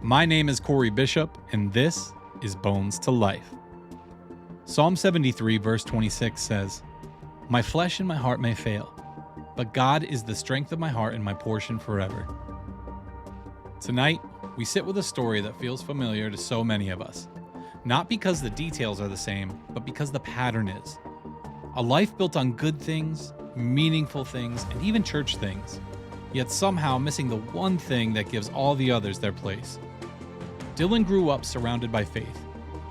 My name is Corey Bishop, and this is Bones to Life. Psalm 73, verse 26 says, "My flesh and my heart may fail, but God is the strength of my heart and my portion forever." Tonight, we sit with a story that feels familiar to so many of us. Not because the details are the same, but because the pattern is. A life built on good things, meaningful things, and even church things, yet somehow missing the one thing that gives all the others their place. Dylan grew up surrounded by faith,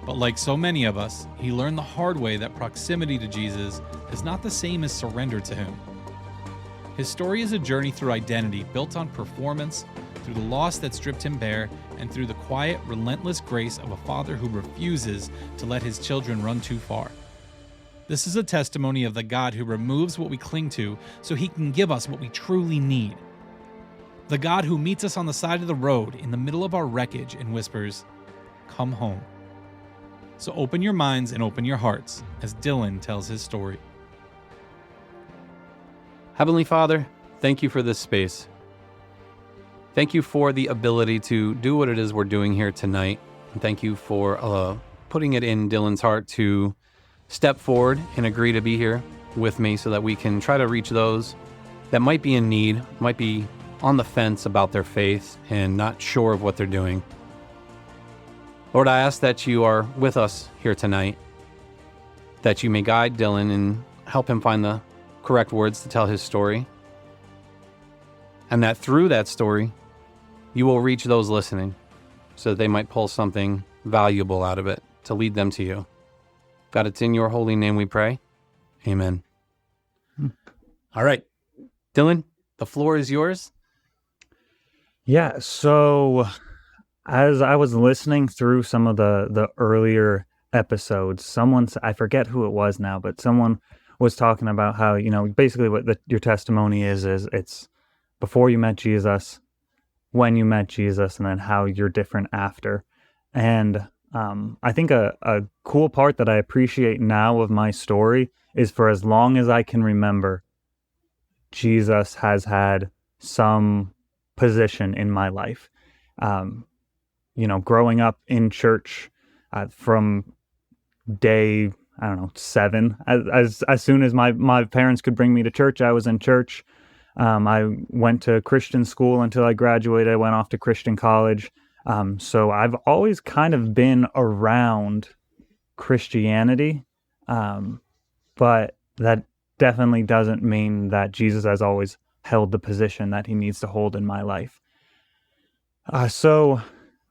but like so many of us, he learned the hard way that proximity to Jesus is not the same as surrender to him. His story is a journey through identity built on performance, through the loss that stripped him bare, and through the quiet, relentless grace of a father who refuses to let his children run too far. This is a testimony of the God who removes what we cling to so he can give us what we truly need. The God who meets us on the side of the road in the middle of our wreckage and whispers, "Come home." So open your minds and open your hearts as Dylan tells his story. Heavenly Father, thank you for this space. Thank you for the ability to do what it is we're doing here tonight. And thank you for putting it in Dylan's heart to step forward and agree to be here with me so that we can try to reach those that might be in need, might be on the fence about their faith and not sure of what they're doing. Lord, I ask that you are with us here tonight, that you may guide Dylan and help him find the correct words to tell his story, and that through that story, you will reach those listening so that they might pull something valuable out of it to lead them to you. God, it's in your holy name we pray. Amen. All right, Dylan, the floor is yours. Yeah, so as I was listening through some of the earlier episodes, I forget who it was now, but someone was talking about how, basically what your testimony is it's before you met Jesus, when you met Jesus, and then how you're different after. And I think a cool part that I appreciate now of my story is for as long as I can remember, Jesus has had some position in my life. Growing up in church from day, 7, as soon as my parents could bring me to church, I was in church. I went to Christian school until I graduated. I went off to Christian college. So I've always kind of been around Christianity, but that definitely doesn't mean that Jesus has always held the position that he needs to hold in my life. So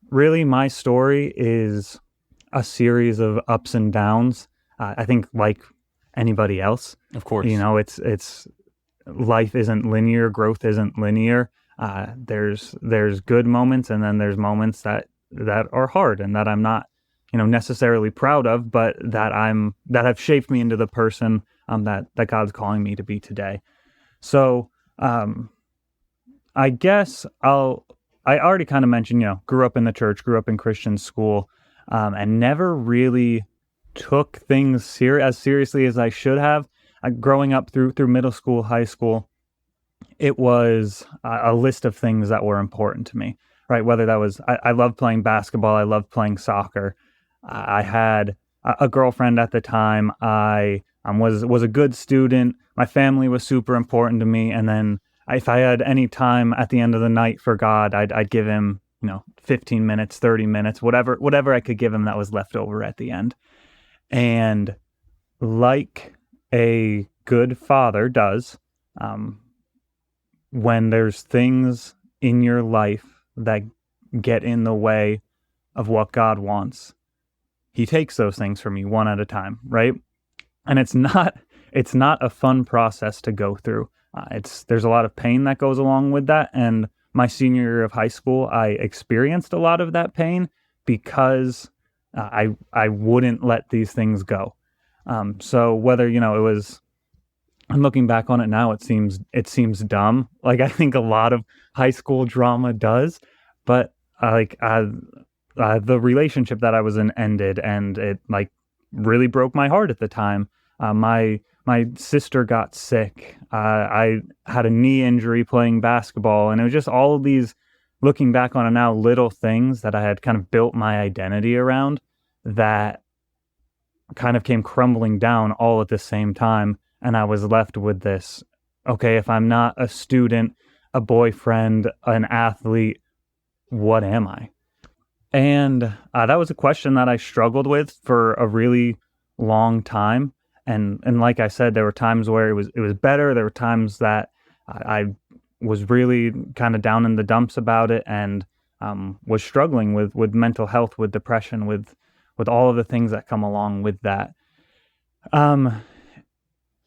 really my story is a series of ups and downs. I think like anybody else, Of course. It's life isn't linear, growth isn't linear. There's good moments, and then there's moments that are hard and that I'm not, necessarily proud of, but that have shaped me into the person that God's calling me to be today. So I guess I already kind of mentioned, grew up in the church, grew up in Christian school, and never really took things as seriously as I should have. Growing up through middle school, high school, it was a list of things that were important to me, right? Whether that was, I loved playing basketball, I loved playing soccer. I had a girlfriend at the time. I was a good student. My family was super important to me. And then if I had any time at the end of the night for God, I'd give him, 15 minutes, 30 minutes, whatever I could give him that was left over at the end. And like a good father does, when there's things in your life that get in the way of what God wants, he takes those things from you one at a time, right? And it's not a fun process to go through. There's a lot of pain that goes along with that. And my senior year of high school, I experienced a lot of that pain because I wouldn't let these things go. So whether, it was, I'm looking back on it now, it seems dumb. Like I think a lot of high school drama does, but the relationship that I was in ended, and it really broke my heart at the time. My sister got sick. I had a knee injury playing basketball, and it was just all of these looking back on it now, little things that I had kind of built my identity around that kind of came crumbling down all at the same time. And I was left with this, okay, if I'm not a student, a boyfriend, an athlete, what am I? And that was a question that I struggled with for a really long time. And like I said, there were times where it was better. There were times that I was really kind of down in the dumps about it, and was struggling with mental health, with depression, with all of the things that come along with that. And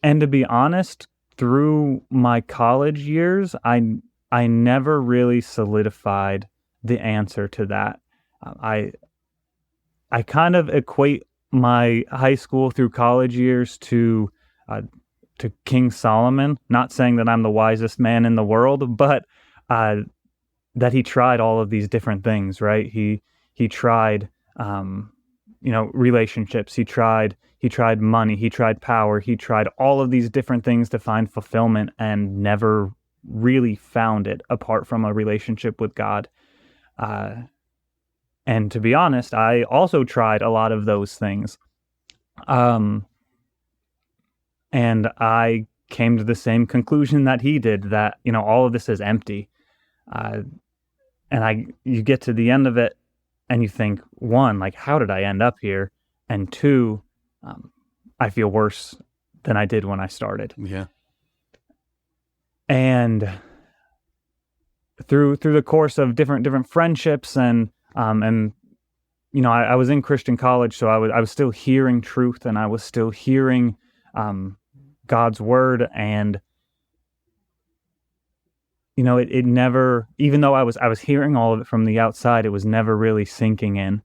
to be honest, through my college years, I never really solidified the answer to that. I kind of equate my high school through college years to King Solomon. Not saying that I'm the wisest man in the world, but that he tried all of these different things. Right? He tried, relationships. He tried money. He tried power. He tried all of these different things to find fulfillment, and never really found it apart from a relationship with God. And to be honest, I also tried a lot of those things. And I came to the same conclusion that he did, that, all of this is empty. And you get to the end of it and you think, one, like, how did I end up here? And two, I feel worse than I did when I started. Yeah. And through the course of different friendships and I was in Christian college, so I was still hearing truth, and I was still hearing God's word, and it never, even though I was hearing all of it from the outside, it was never really sinking in.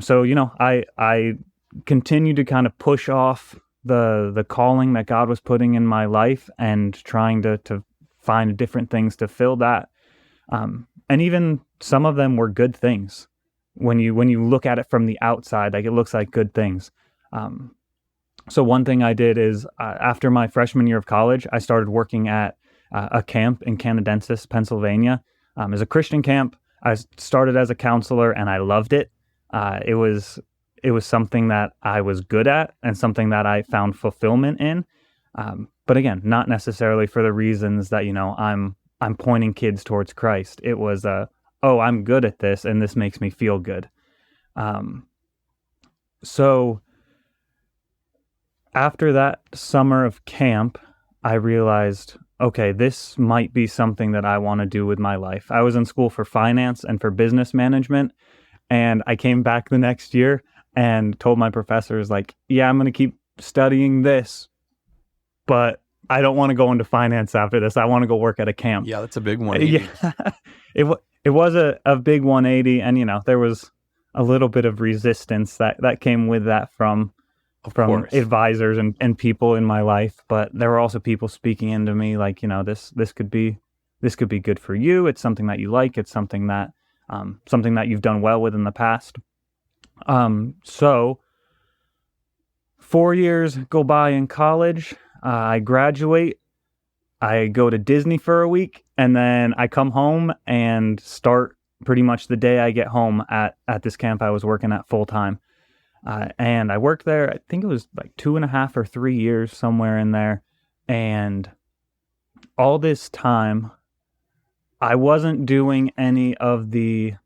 So I continued to kind of push off the calling that God was putting in my life, and trying to find different things to fill that. And even some of them were good things. When you look at it from the outside, like, it looks like good things. So one thing I did is, after my freshman year of college, I started working at a camp in Canadensis, Pennsylvania. As a Christian camp. I started as a counselor, and I loved it. It was something that I was good at, and something that I found fulfillment in. But again, not necessarily for the reasons that, I'm pointing kids towards Christ. It was I'm good at this, and this makes me feel good. So after that summer of camp, I realized, okay, this might be something that I want to do with my life. I was in school for finance and for business management, and I came back the next year and told my professors, like, yeah, I'm going to keep studying this, but I don't want to go into finance after this. I want to go work at a camp. Yeah, that's a big 180. Yeah, it was a big 180, and there was a little bit of resistance that came with that from advisors and people in my life. But there were also people speaking into me, like, this could be good for you. It's something that you like. It's something that you've done well with in the past. So 4 years go by in college. I graduate, I go to Disney for a week, and then I come home and start pretty much the day I get home at this camp I was working at full time. And I worked there, I think it was like 2.5 or 3 years, somewhere in there. And all this time, I wasn't doing any of the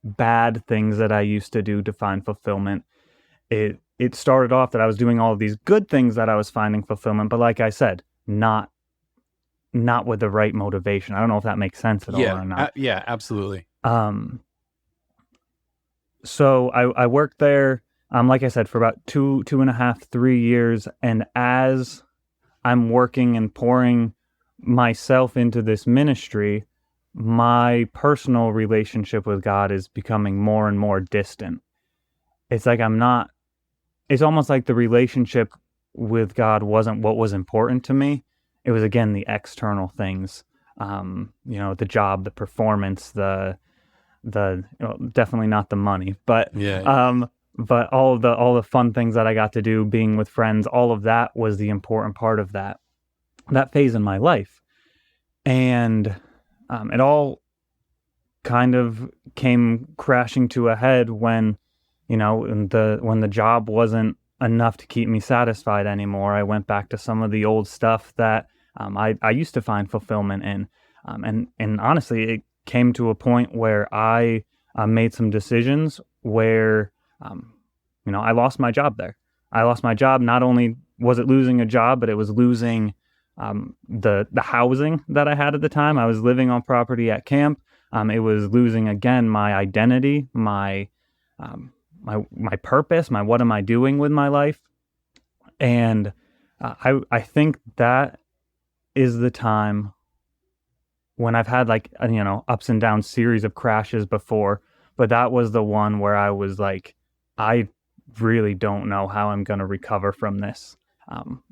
bad things that I used to do to find fulfillment. It started off that I was doing all of these good things that I was finding fulfillment, but like I said, not with the right motivation. I don't know if that makes sense at all or not. Yeah, absolutely. So I worked there, like I said, for about 2.5, 3 years, and as I'm working and pouring myself into this ministry, my personal relationship with God is becoming more and more distant. It's like it's almost like the relationship with God wasn't what was important to me. It was, again, the external things, the job, the performance, the definitely not the money, but but all the fun things that I got to do, being with friends, all of that was the important part of that phase in my life. And it all kind of came crashing to a head when, when the job wasn't enough to keep me satisfied anymore. I went back to some of the old stuff that I used to find fulfillment in. And honestly, it came to a point where I made some decisions where, I lost my job there. I lost my job. Not only was it losing a job, but it was losing the housing that I had at the time. I was living on property at camp. It was losing again my identity, my purpose, my what am I doing with my life, and I think that is the time when I've had ups and downs series of crashes before, but that was the one where I was like, I really don't know how I'm going to recover from this.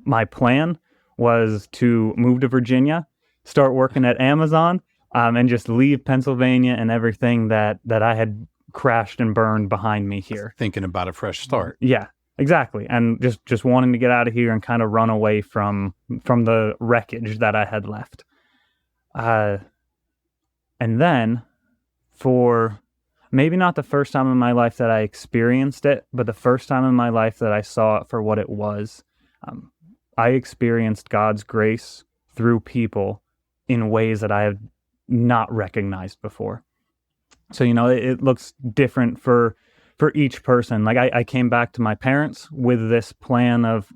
My plan was to move to Virginia, start working at Amazon, and just leave Pennsylvania and everything that I had crashed and burned behind me here. Thinking about a fresh start. Yeah, exactly. And just wanting to get out of here and kind of run away from the wreckage that I had left. And then for maybe not the first time in my life that I experienced it, but the first time in my life that I saw it for what it was, I experienced God's grace through people in ways that I have not recognized before. So, it looks different for each person. Like I came back to my parents with this plan of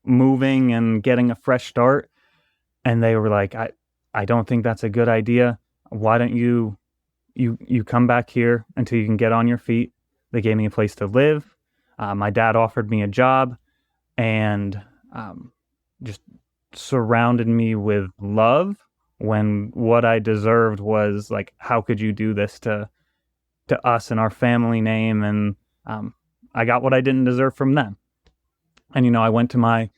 moving and getting a fresh start. And they were like, I don't think that's a good idea. Why don't you come back here until you can get on your feet? They gave me a place to live. My dad offered me a job and just surrounded me with love when what I deserved was like, how could you do this to us and our family name? And I got what I didn't deserve from them. And, I went to my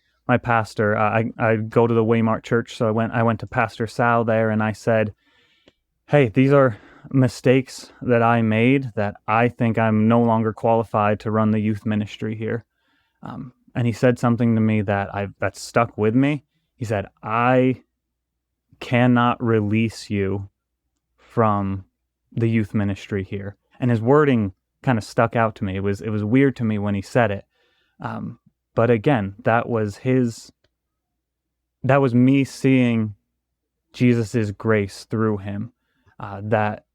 pastor. I go to the Waymart church. So I went to Pastor Sal there and I said, hey, these are mistakes that I made that I think I'm no longer qualified to run the youth ministry here. And he said something to me that stuck with me. He said, I cannot release you from the youth ministry here. And his wording kind of stuck out to me. It was weird to me when he said it. But again, that was me seeing Jesus's grace through him. That,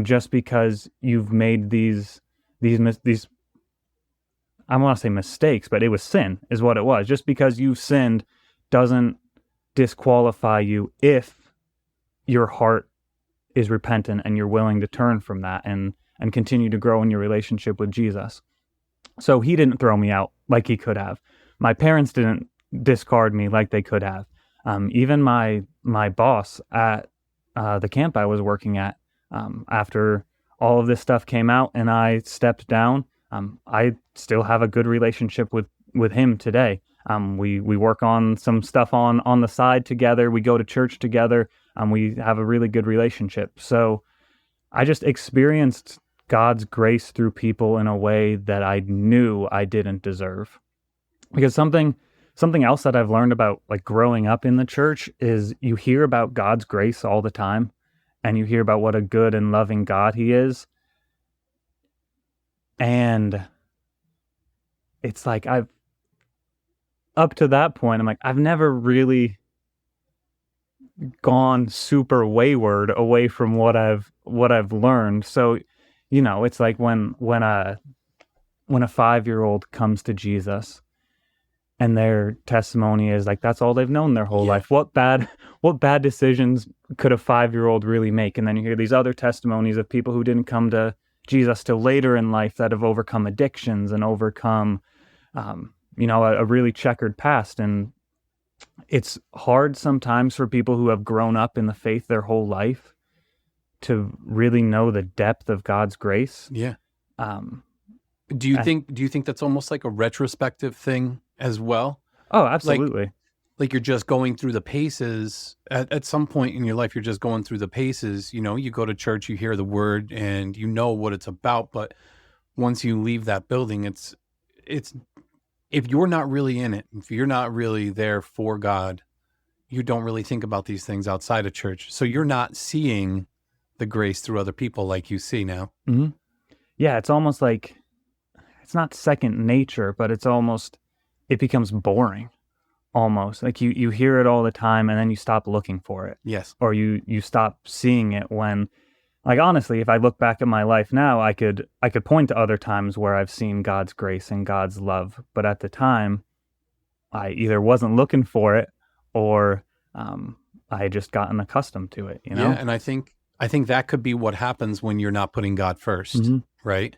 just because you've made these, I don't want to say mistakes, but it was sin is what it was. Just because you've sinned doesn't disqualify you if your heart is repentant and you're willing to turn from that and continue to grow in your relationship with Jesus. So he didn't throw me out like he could have. My parents didn't discard me like they could have. Even my boss at the camp I was working at, after all of this stuff came out and I stepped down, I still have a good relationship with him today. We work on some stuff on the side together. We go to church together. We have a really good relationship. So I just experienced God's grace through people in a way that I knew I didn't deserve. Because something else that I've learned about like growing up in the church is you hear about God's grace all the time and you hear about what a good and loving God he is. And it's like up to that point, I'm like, I've never really gone super wayward away from what I've learned. So, it's like when a 5-year-old comes to Jesus and their testimony is like, that's all they've known their whole life. What bad decisions could a 5-year-old really make? And then you hear these other testimonies of people who didn't come to Jesus till later in life that have overcome addictions and overcome, a really checkered past. And it's hard sometimes for people who have grown up in the faith their whole life to really know the depth of God's grace. Yeah. Do you think that's almost like a retrospective thing as well? Oh, absolutely. Like you're just going through the paces at some point in your life. You're just going through the paces. You go to church, you hear the word, and you know what it's about. But once you leave that building, it's if you're not really in it, if you're not really there for God, you don't really think about these things outside of church. So you're not seeing the grace through other people like you see now. Mm-hmm. Yeah, it's almost like, it's not second nature, but it's almost, it becomes boring. Almost like you hear it all the time, and then you stop looking for it. Yes. Or you stop seeing it when, like, honestly, if I look back at my life now, I could point to other times where I've seen God's grace and God's love, but at the time, I either wasn't looking for it, or I had just gotten accustomed to it. Yeah, and I think that could be what happens when you're not putting God 1st, right?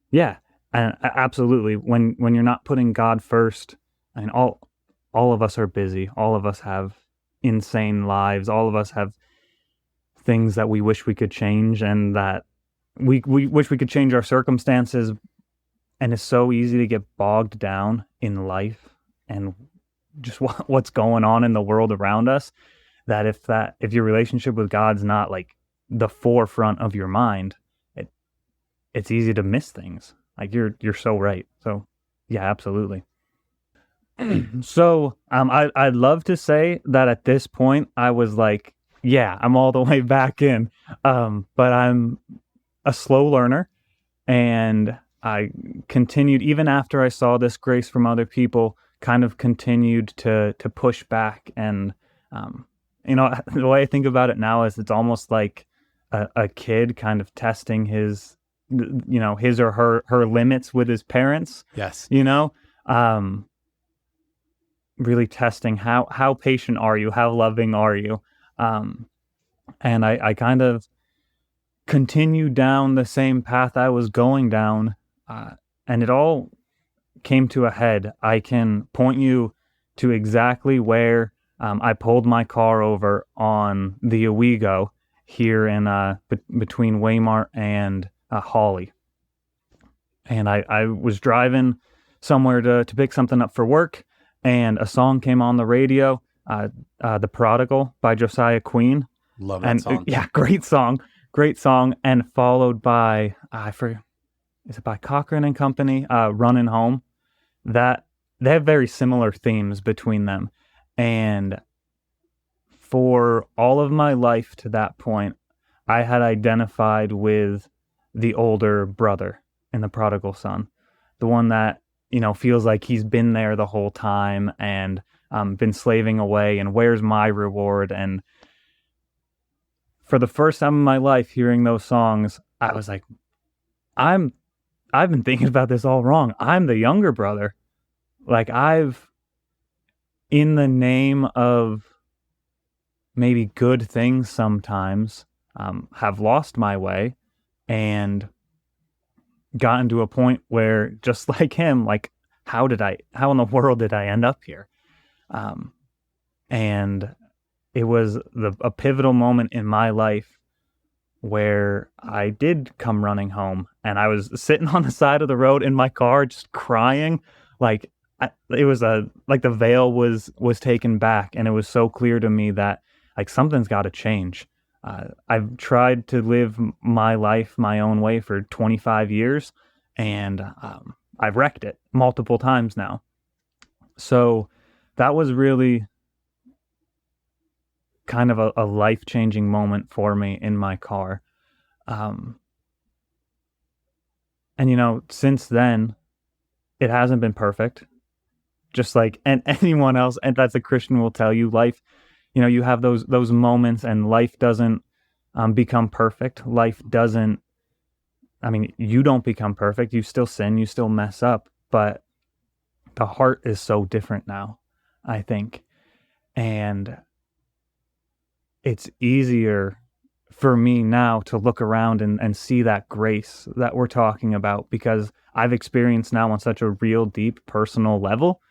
Yeah, and absolutely. When you're not putting God first, I mean, all of us are busy. All of us have insane lives. All of us have things that we wish we could change, and that we wish we could change our circumstances. And it's so easy to get bogged down in life and just what's going on in the world around us, that if your relationship with God's not like the forefront of your mind, it's easy to miss things. Like you're so right. So yeah, absolutely. So I'd love to say that at this point I was like, yeah, I'm all the way back in. But I'm a slow learner, and I continued, even after I saw this grace from other people, kind of continued to push back. And the way I think about it now is it's almost like a kid kind of testing his or her limits with his parents. Yes. Really testing how patient are you, how loving are you. And I kind of continued down the same path I was going down, and it all came to a head. I can point you to exactly where I pulled my car over on the Owego here in between Waymart and Hawley. And I was driving somewhere to pick something up for work, and a song came on the radio, The Prodigal by Josiah Queen. Love that song. Yeah, great song, and followed by, is it by Cochran and Company, Running Home. That they have very similar themes between them. And for all of my life to that point, I had identified with the older brother in the prodigal son, the one that, feels like he's been there the whole time and been slaving away, and where's my reward? And for the first time in my life, hearing those songs, I was like, I've been thinking about this all wrong. I'm the younger brother. Like, I've, in the name of maybe good things sometimes, have lost my way and gotten to a point where, just like him, like, how in the world did I end up here? And it was a pivotal moment in my life where I did come running home, and I was sitting on the side of the road in my car, just crying. Like, it was like the veil was taken back, and it was so clear to me that, like, something's got to change. I've tried to live my life my own way for 25 years, and I've wrecked it multiple times now. So that was really kind of a life-changing moment for me in my car. And, since then, it hasn't been perfect. Just like anyone else, and that's a Christian will tell you, life, you have those moments, and life doesn't become perfect. Life doesn't, you don't become perfect. You still sin, you still mess up, but the heart is so different now, I think. And it's easier for me now to look around and see that grace that we're talking about, because I've experienced now on such a real, deep, personal level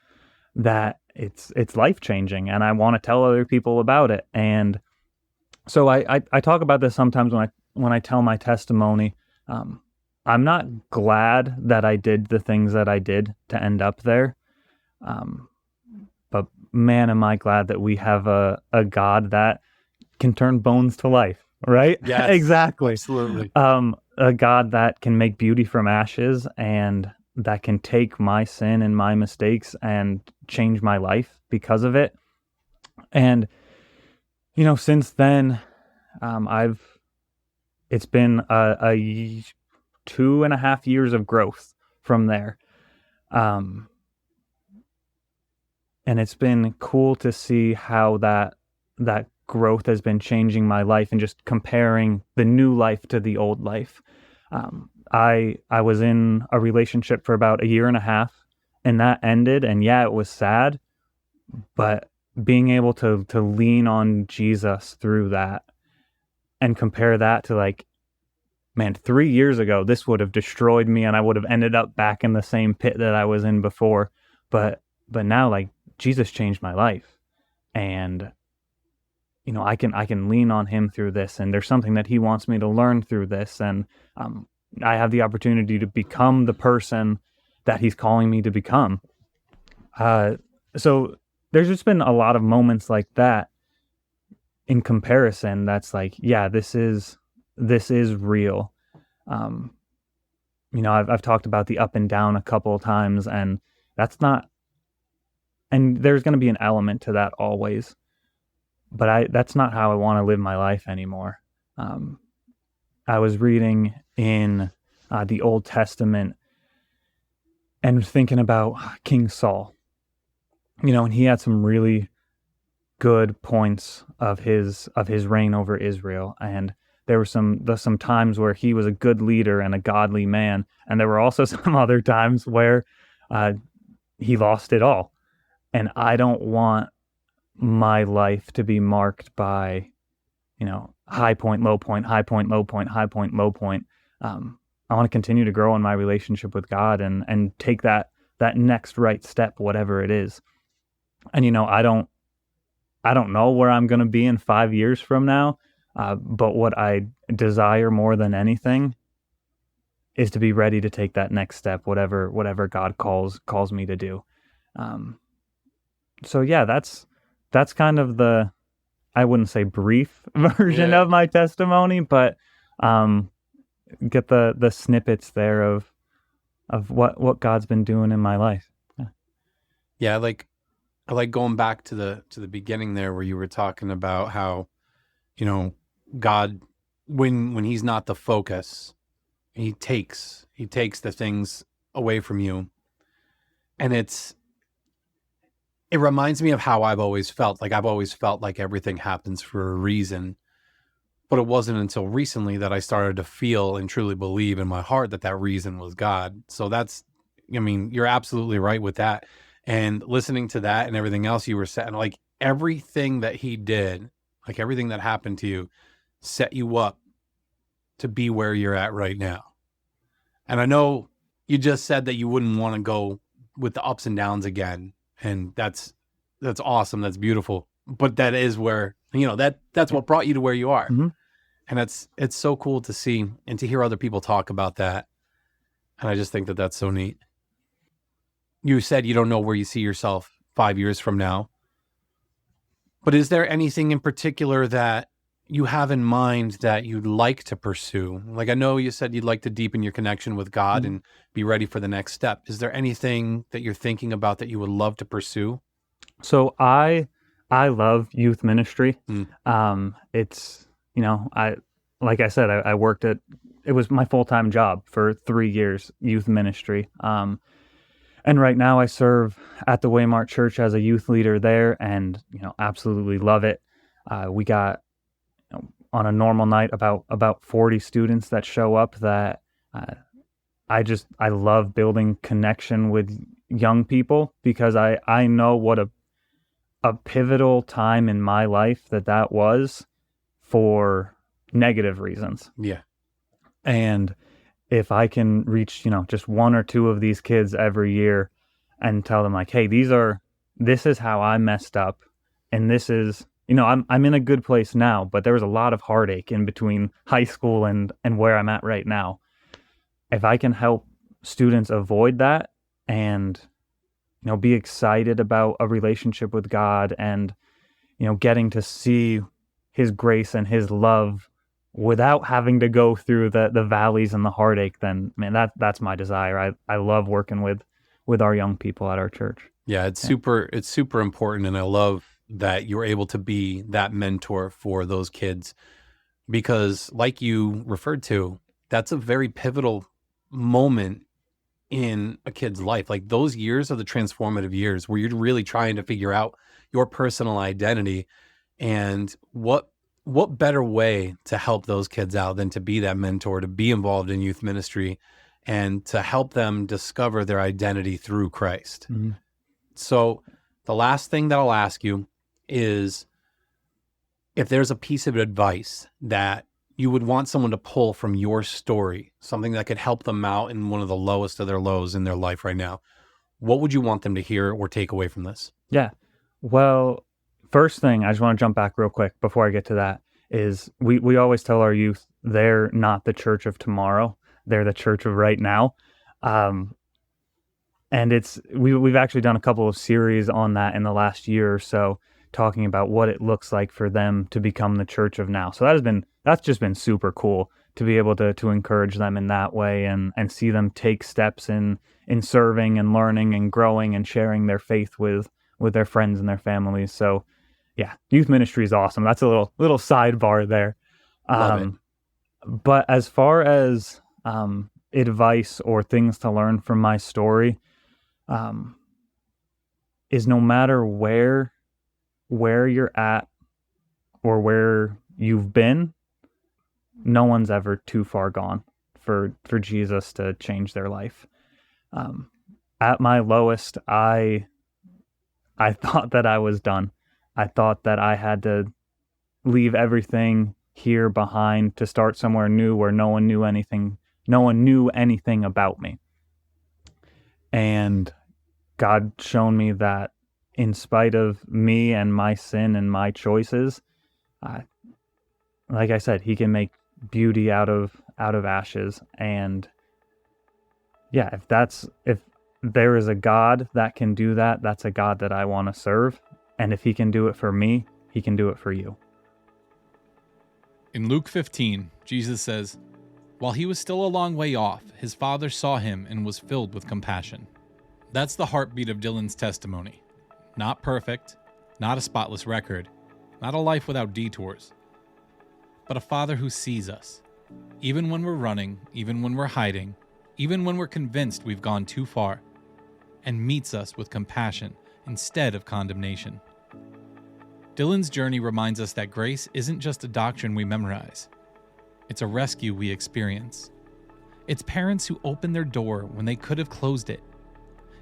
that it's life-changing, and I want to tell other people about it. And so I talk about this sometimes when I tell my testimony. I'm not glad that I did the things that I did to end up there, but man, am I glad that we have a God that can turn bones to life, right? Yes, exactly. Absolutely. A God that can make beauty from ashes, and that can take my sin and my mistakes and change my life because of it. And, since then, it's been a 2.5 years of growth from there. And it's been cool to see how that growth has been changing my life and just comparing the new life to the old life. I was in a relationship for about 1.5 years, and that ended, and yeah, it was sad, but being able to lean on Jesus through that and compare that to, like, man, 3 years ago, this would have destroyed me and I would have ended up back in the same pit that I was in before. But now, like, Jesus changed my life, and I can lean on him through this, and there's something that he wants me to learn through this, and I have the opportunity to become the person that he's calling me to become. So there's just been a lot of moments like that in comparison. That's like, yeah, this is real. I've talked about the up and down a couple of times, and that's not, and there's going to be an element to that always, but that's not how I want to live my life anymore. I was reading in the Old Testament and thinking about King Saul, and he had some really good points of his reign over Israel, and there were some times where he was a good leader and a godly man, and there were also some other times where he lost it all. And I don't want my life to be marked by, high point, low point, high point, low point, high point, low point. I want to continue to grow in my relationship with God and take that next right step, whatever it is. And I don't know where I'm going to be in 5 years from now, but what I desire more than anything is to be ready to take that next step, whatever God calls me to do. So yeah, that's kind of the, I wouldn't say brief version of my testimony, but get the snippets there of what God's been doing in my life. Yeah, I like going back to the beginning there, where you were talking about how, God, when he's not the focus, he takes the things away from you. And it reminds me of how I've always felt. Like, I've always felt like everything happens for a reason. But it wasn't until recently that I started to feel and truly believe in my heart that reason was God. So you're absolutely right with that. And listening to that and everything else you were saying, like, everything that he did, like everything that happened to you, set you up to be where you're at right now. And I know you just said that you wouldn't want to go with the ups and downs again. And that's awesome. That's beautiful. But that is where, that's what brought you to where you are. Mm-hmm. And it's so cool to see and to hear other people talk about that. And I just think that that's so neat. You said you don't know where you see yourself 5 years from now. But is there anything in particular that you have in mind that you'd like to pursue? Like, I know you said you'd like to deepen your connection with God and be ready for the next step. Is there anything that you're thinking about that you would love to pursue? So I love youth ministry. It's, like I said, I worked it was my full-time job for 3 years, youth ministry. And right now I serve at the Waymart Church as a youth leader there, and, absolutely love it. We got, on a normal night, about 40 students that show up that I love building connection with young people, because I know what a pivotal time in my life that was for negative reasons. Yeah. And if I can reach, just one or two of these kids every year and tell them, like, hey, this is how I messed up, and this is, I'm in a good place now, but there was a lot of heartache in between high school and where I'm at right now. If I can help students avoid that and, be excited about a relationship with God and, getting to see his grace and his love without having to go through the valleys and the heartache, then, man, that's my desire. I love working with our young people at our church. Yeah, it's super important. And I love that you're able to be that mentor for those kids, because like you referred to, that's a very pivotal moment in a kid's life. Like those years are the transformative years where you're really trying to figure out your personal identity. And what better way to help those kids out than to be that mentor, to be involved in youth ministry and to help them discover their identity through Christ. Mm-hmm. So the last thing that I'll ask you is if there's a piece of advice that you would want someone to pull from your story, something that could help them out in one of the lowest of their lows in their life right now, what would you want them to hear or take away from this? Yeah. Well, first thing, I just want to jump back real quick before I get to that, is we always tell our youth they're not the church of tomorrow. They're the church of right now. And we've actually done a couple of series on that in the last year or so, talking about what it looks like for them to become the church of now. So that's just been super cool to be able to encourage them in that way and see them take steps in serving and learning and growing and sharing their faith with their friends and their families. So yeah, youth ministry is awesome. That's a little sidebar there. Love it. But as far as advice or things to learn from my story, is no matter where you're at or where you've been, no one's ever too far gone for Jesus to change their life. At my lowest, I thought that I was done. I thought that I had to leave everything here behind to start somewhere new where no one knew anything about me. And God shown me that in spite of me and my sin and my choices, like I said, he can make beauty out of ashes. And yeah, if there is a God that can do that, that's a God that I want to serve. And if he can do it for me, he can do it for you. In Luke 15, Jesus says, "While he was still a long way off, his father saw him and was filled with compassion." That's the heartbeat of Dylan's testimony. Not perfect, not a spotless record, not a life without detours, but a father who sees us, even when we're running, even when we're hiding, even when we're convinced we've gone too far, and meets us with compassion instead of condemnation. Dylan's journey reminds us that grace isn't just a doctrine we memorize. It's a rescue we experience. It's parents who open their door when they could have closed it.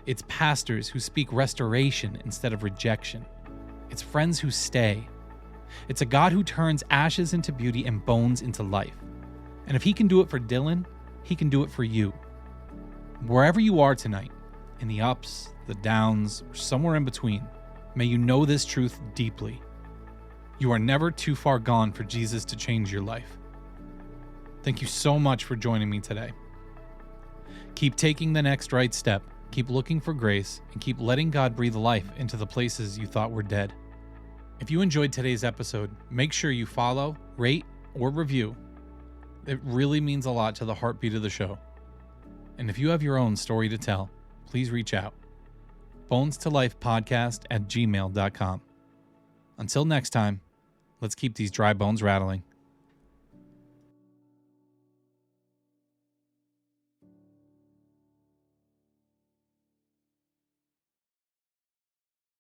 It's pastors who speak restoration instead of rejection. It's friends who stay. It's a God who turns ashes into beauty and bones into life. And if he can do it for Dylan, he can do it for you. Wherever you are tonight, in the ups, the downs, or somewhere in between, may you know this truth deeply. You are never too far gone for Jesus to change your life. Thank you so much for joining me today. Keep taking the next right step, keep looking for grace, and keep letting God breathe life into the places you thought were dead. If you enjoyed today's episode, make sure you follow, rate, or review. It really means a lot to the heartbeat of the show. And if you have your own story to tell, please reach out. bonestolifepodcast@gmail.com. Until next time, let's keep these dry bones rattling.